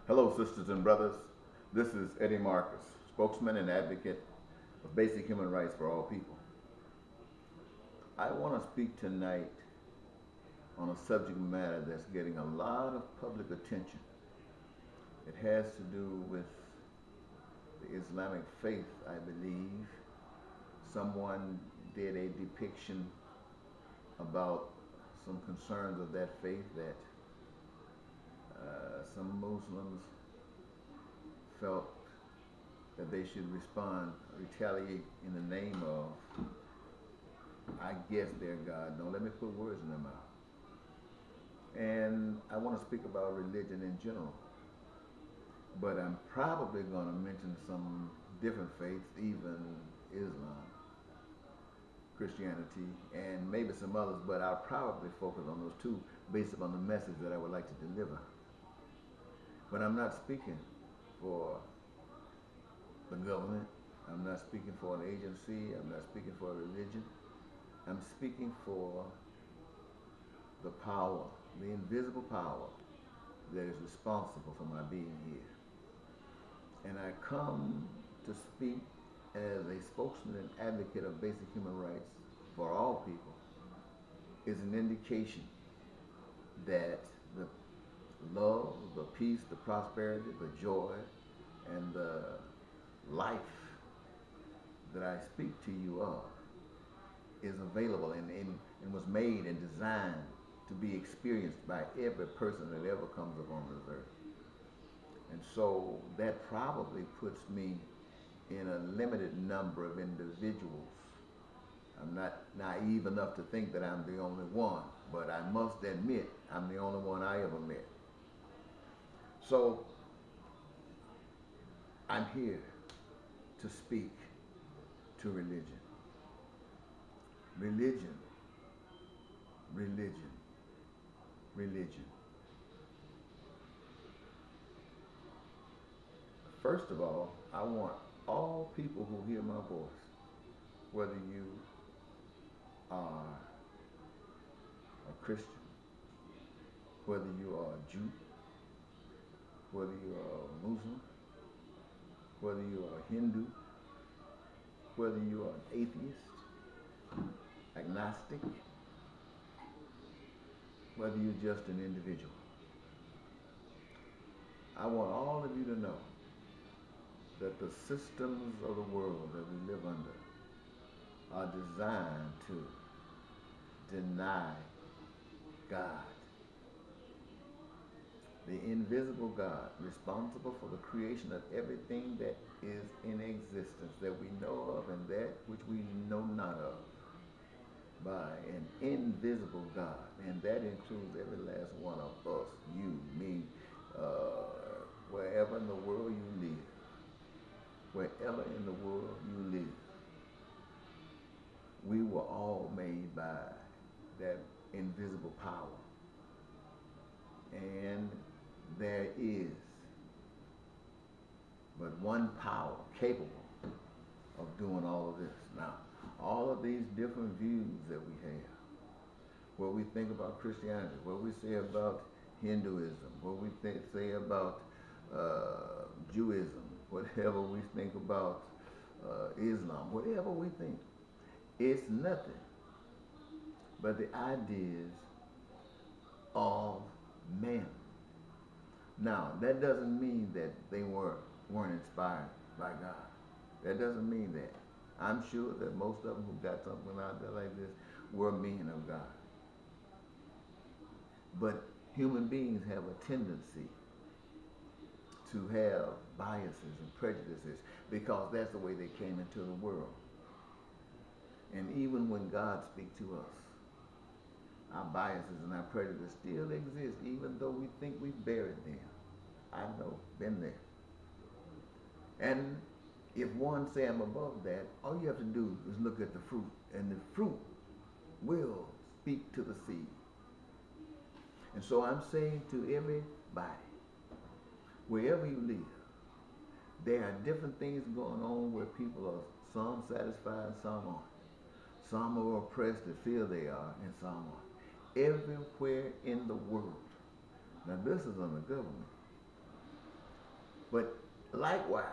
Hello, sisters and brothers. This is Eddie Marcus, spokesman and advocate of basic human rights for all people. I want to speak tonight on a subject matter that's getting a lot of public attention. It has to do with the Islamic faith, I believe. Someone did a depiction about some concerns of that faith that some Muslims felt that they should retaliate in the name of, I guess, their God. Don't let me put words in their mouth. And I want to speak about religion in general. But I'm probably going to mention some different faiths, even Islam, Christianity, and maybe some others, but I'll probably focus on those two based upon the message that I would like to deliver. But I'm not speaking for the government. I'm not speaking for an agency. I'm not speaking for a religion. I'm speaking for the power, the invisible power that is responsible for my being here. And I come to speak as a spokesman and advocate of basic human rights for all people is an indication that the love, the peace, the prosperity, the joy, and the life that I speak to you of is available and was made and designed to be experienced by every person that ever comes upon this earth. And so that probably puts me in a limited number of individuals. I'm not naive enough to think that I'm the only one, but I must admit I'm the only one I ever met. So I'm here to speak to religion. Religion, religion, religion. First of all, I want all people who hear my voice, whether you are a Christian, whether you are a Jew, whether you are a Muslim, whether you are a Hindu, whether you are an atheist, agnostic, whether you're just an individual. I want all of you to know that the systems of the world that we live under are designed to deny God, the invisible God, responsible for the creation of everything that is in existence, that we know of and that which we know not of, by an invisible God. And that includes every last one of us, you, me, wherever in the world you live. Wherever in the world you live, we were all made by that invisible power. And there is but one power capable of doing all of this. Now, all of these different views that we have, what we think about Christianity, what we say about Hinduism, what we say about Judaism, whatever we think about Islam, whatever we think, it's nothing but the ideas of men. Now, that doesn't mean that they weren't inspired by God. That doesn't mean that. I'm sure that most of them who got something out there like this were men of God. But human beings have a tendency to have biases and prejudices because that's the way they came into the world. And even when God speaks to us, our biases and our prejudices still exist, even though we think we've buried them. I know, been there. And if one say I'm above that, all you have to do is look at the fruit, and the fruit will speak to the seed. And so I'm saying to everybody, wherever you live, there are different things going on where people are some satisfied, some aren't. Some are oppressed that feel they are, and some aren't. Everywhere in the world. Now this is on the government. But likewise,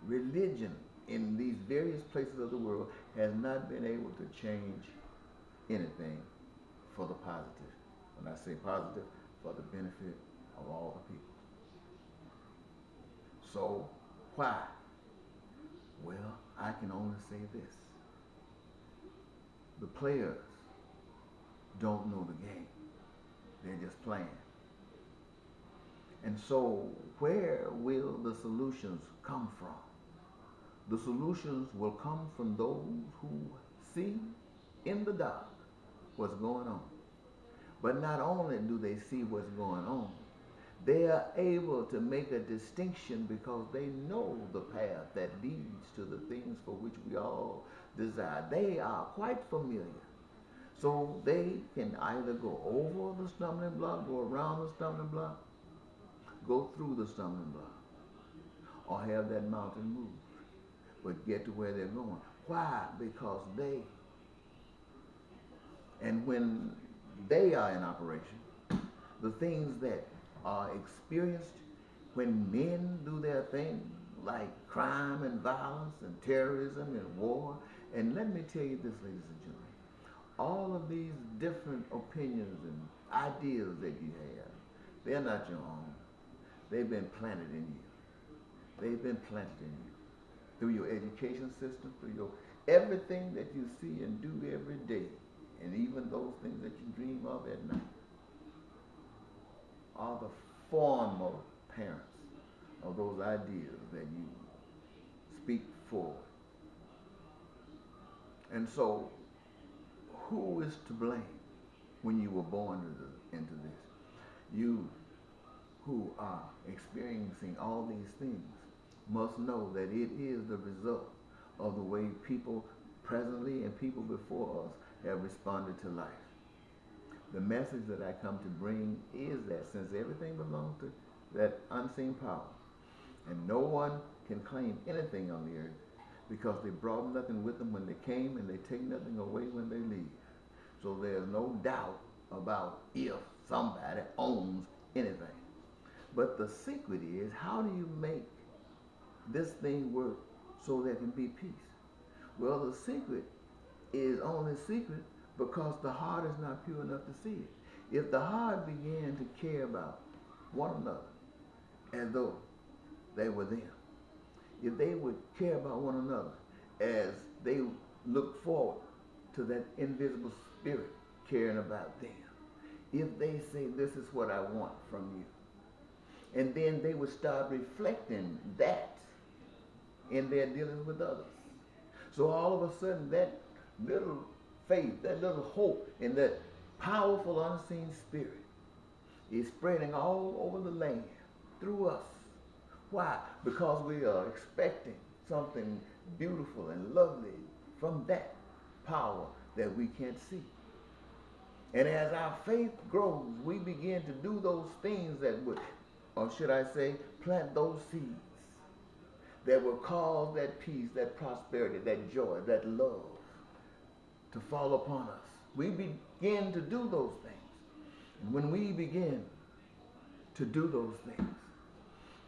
religion in these various places of the world has not been able to change anything for the positive. When I say positive, for the benefit of all the people. So, why? Well, I can only say this. The players don't know the game. They're just playing. And so, where will the solutions come from? The solutions will come from those who see in the dark what's going on. But not only do they see what's going on, they are able to make a distinction because they know the path that leads to the things for which we all desire. They are quite familiar. So they can either go over the stumbling block, go around the stumbling block, go through the stumbling block, or have that mountain moved, but get to where they're going. Why? Because and when they are in operation, the things that are experienced when men do their thing, like crime and violence and terrorism and war. And let me tell you this, ladies and gentlemen, all of these different opinions and ideas that you have, they're not your own. They've been planted in you. They've been planted in you through your education system, through your everything that you see and do every day, and even those things that you dream of at night are the formal parents of those ideas that you speak for. And so, who is to blame when you were born into this? You who are experiencing all these things must know that it is the result of the way people presently and people before us have responded to life. The message that I come to bring is that since everything belongs to that unseen power, and no one can claim anything on the earth because they brought nothing with them when they came and they take nothing away when they leave. So there's no doubt about if somebody owns anything. But the secret is, how do you make this thing work so there can be peace? Well, the secret is only secret because the heart is not pure enough to see it. If the heart began to care about one another as though they were them, if they would care about one another as they look forward to that invisible spirit caring about them, if they say, this is what I want from you, and then they would start reflecting that in their dealings with others. So all of a sudden, that little faith, that little hope, and that powerful unseen spirit is spreading all over the land through us. Why? Because we are expecting something beautiful and lovely from that power that we can't see. And as our faith grows, we begin to do those things that would, or should I say, plant those seeds that will cause that peace, that prosperity, that joy, that love to fall upon us. We begin to do those things. And when we begin to do those things,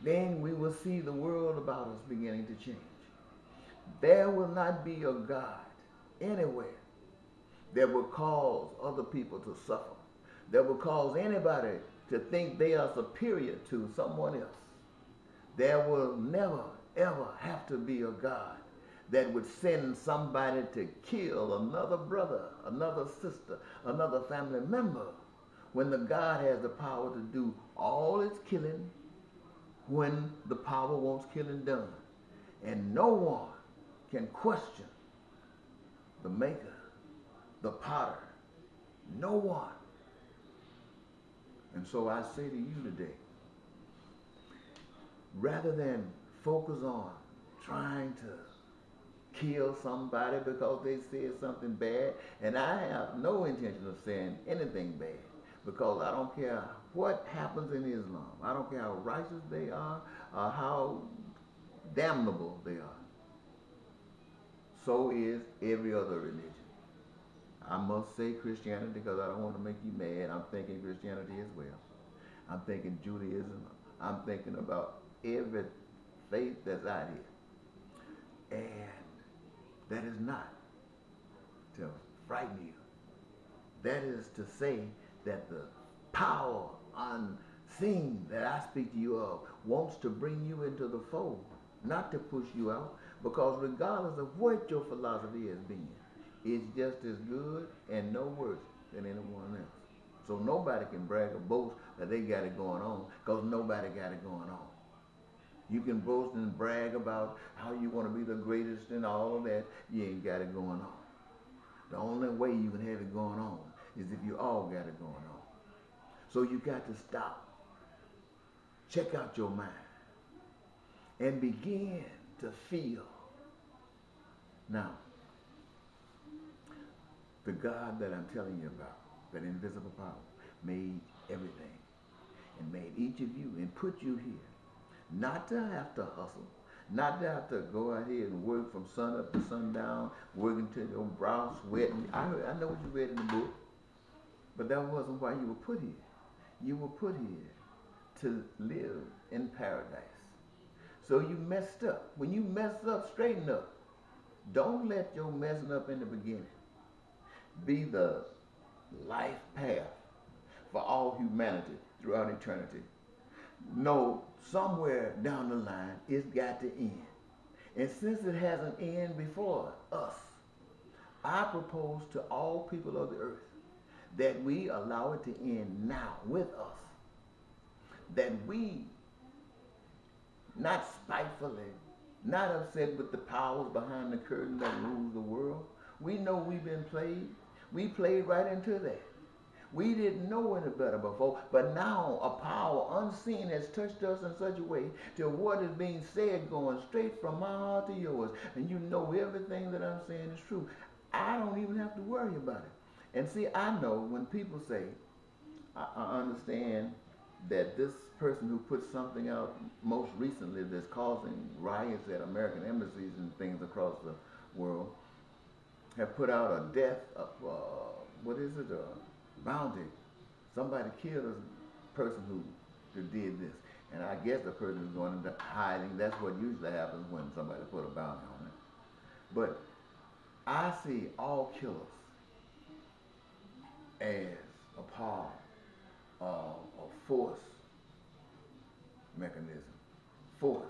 then we will see the world about us beginning to change. There will not be a God anywhere that will cause other people to suffer, that will cause anybody to think they are superior to someone else. There will never, ever have to be a God that would send somebody to kill another brother, another sister, another family member, when the God has the power to do all its killing when the power wants killing done. And no one can question the maker, the potter. No one. And so I say to you today, rather than focus on trying to kill somebody because they said something bad, and I have no intention of saying anything bad, because I don't care what happens in Islam. I don't care how righteous they are or how damnable they are. So is every other religion. I must say Christianity because I don't want to make you mad. I'm thinking Christianity as well. I'm thinking Judaism. I'm thinking about every faith that's out here. And that is not to frighten you. That is to say that the power unseen that I speak to you of wants to bring you into the fold, not to push you out, because regardless of what your philosophy has been, it's just as good and no worse than anyone else. So nobody can brag or boast that they got it going on, because nobody got it going on. You can boast and brag about how you want to be the greatest and all of that. You ain't got it going on. The only way you can have it going on is if you all got it going on. So you got to stop. Check out your mind. And begin to feel. Now, the God that I'm telling you about, that invisible power, made everything. And made each of you and put you here. Not to have to hustle. Not to have to go out here and work from sun up to sundown, working till your brow sweating. I know what you read in the book, but that wasn't why you were put here. You were put here to live in paradise. So you messed up. When you mess up, straighten up. Don't let your messing up in the beginning be the life path for all humanity throughout eternity. No, somewhere down the line, it's got to end. And since it hasn't ended before us, I propose to all people of the earth that we allow it to end now with us. That we, not spitefully, not upset with the powers behind the curtain that rules the world. We know we've been played. We played right into that. We didn't know any better before, but now a power unseen has touched us in such a way till what is being said going straight from my heart to yours, and you know everything that I'm saying is true. I don't even have to worry about it. And see, I know when people say, I understand that this person who put something out most recently that's causing riots at American embassies and things across the world have put out a death of, bounty. Somebody killed a person who did this. And I guess the person is going into hiding. That's what usually happens when somebody put a bounty on it. But I see all killers as a part of a force mechanism. Force.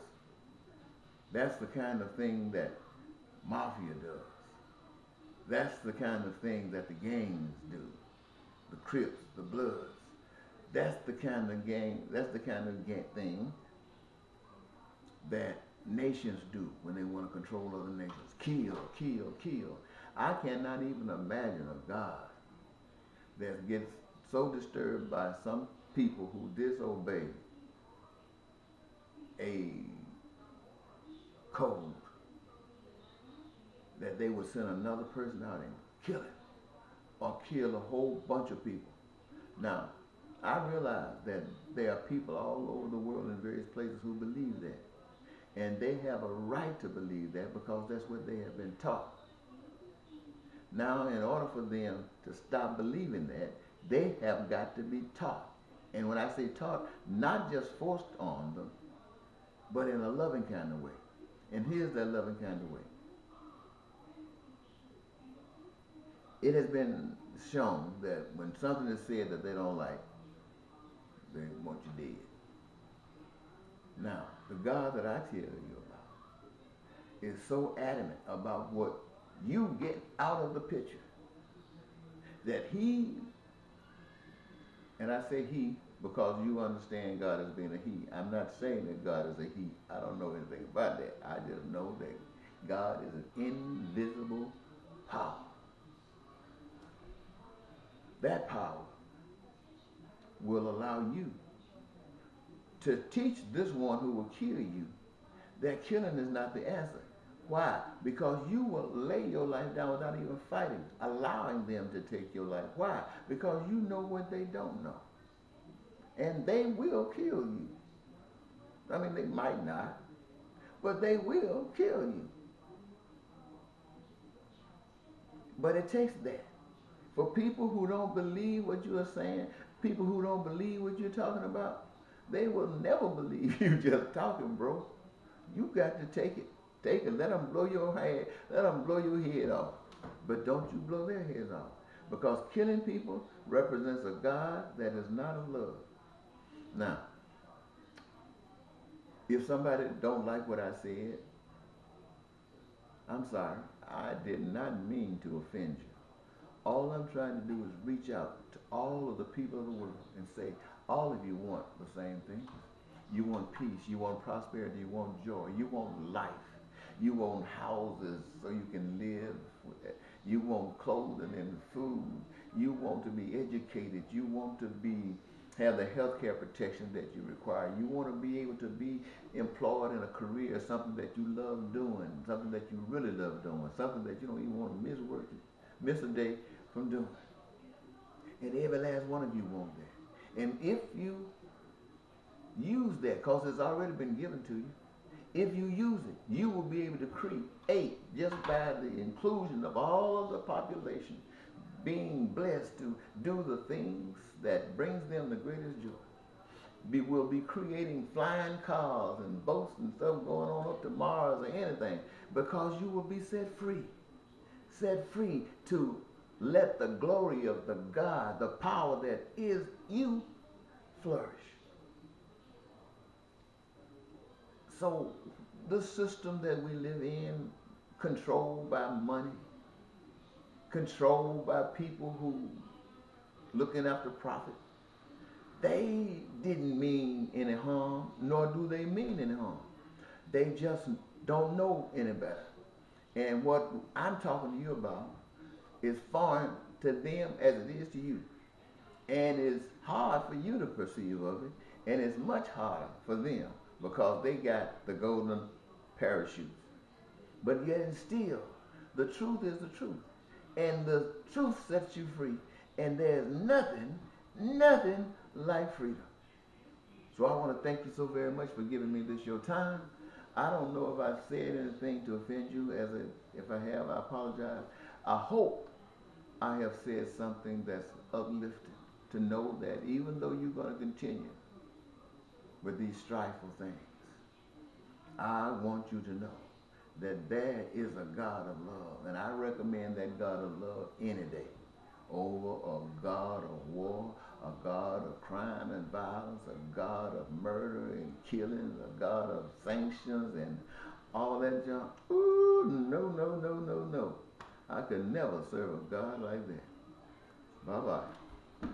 That's the kind of thing that mafia does. That's the kind of thing that the gangs do. The Crips, the Bloods. That's the kind of thing that nations do when they want to control other nations. Kill, kill, kill. I cannot even imagine a God that gets so disturbed by some people who disobey a code that they would send another person out and kill him or kill a whole bunch of people. Now, I realize that there are people all over the world in various places who believe that. And they have a right to believe that because that's what they have been taught. Now, in order for them to stop believing that, they have got to be taught. And when I say taught, not just forced on them, but in a loving kind of way. And here's that loving kind of way. It has been shown that when something is said that they don't like, they want you dead. Now, the God that I tell you about is so adamant about what you get out of the picture that he, and I say he because you understand God as being a he. I'm not saying that God is a he. I don't know anything about that. I just know that God is an invisible power. That power will allow you to teach this one who will kill you that killing is not the answer. Why? Because you will lay your life down without even fighting, allowing them to take your life. Why? Because you know what they don't know. And they will kill you. I mean, they might not, but they will kill you. But it takes that. For people who don't believe what you are saying, people who don't believe what you're talking about, They will never believe you just talking, bro. You got to take it. Take it. Let them blow your head. Let them blow your head off. But don't you blow their heads off. Because killing people represents a God that is not of love. Now, if somebody don't like what I said, I'm sorry. I did not mean to offend you. All I'm trying to do is reach out to all of the people of the world and say, all of you want the same thing. You want peace, you want prosperity, you want joy, you want life, you want houses so you can live, you want clothing and food, you want to be educated, you want to have the health care protection that you require, you want to be able to be employed in a career, something that you love doing, something that you really love doing, something that you don't even want to miss a day from doing. And every last one of you want that. And if you use that, because it's already been given to you, if you use it, you will be able to create, just by the inclusion of all of the population, being blessed to do the things that brings them the greatest joy. Will be creating flying cars and boats and stuff going on up to Mars or anything, because you will be set free to let the glory of the God, the power that is you, flourish. So the system that we live in, controlled by money, controlled by people who looking after profit, they didn't mean any harm, nor do they mean any harm. They just don't know any better. And what I'm talking to you about is foreign to them as it is to you. And it's hard for you to perceive of it, and it's much harder for them because they got the golden parachutes. But yet and still, the truth is the truth. And the truth sets you free. And there's nothing like freedom. So I want to thank you so very much for giving me this your time. I don't know if I've said anything to offend you. If I have, I apologize. I hope I have said something that's uplifting, to know that even though you're going to continue with these strifeful things, I want you to know that there is a God of love. And I recommend that God of love any day over a God of war, a God of crime and violence, a God of murder and killing, a God of sanctions and all that junk. Ooh, no. I could never serve a God like that. Bye-bye.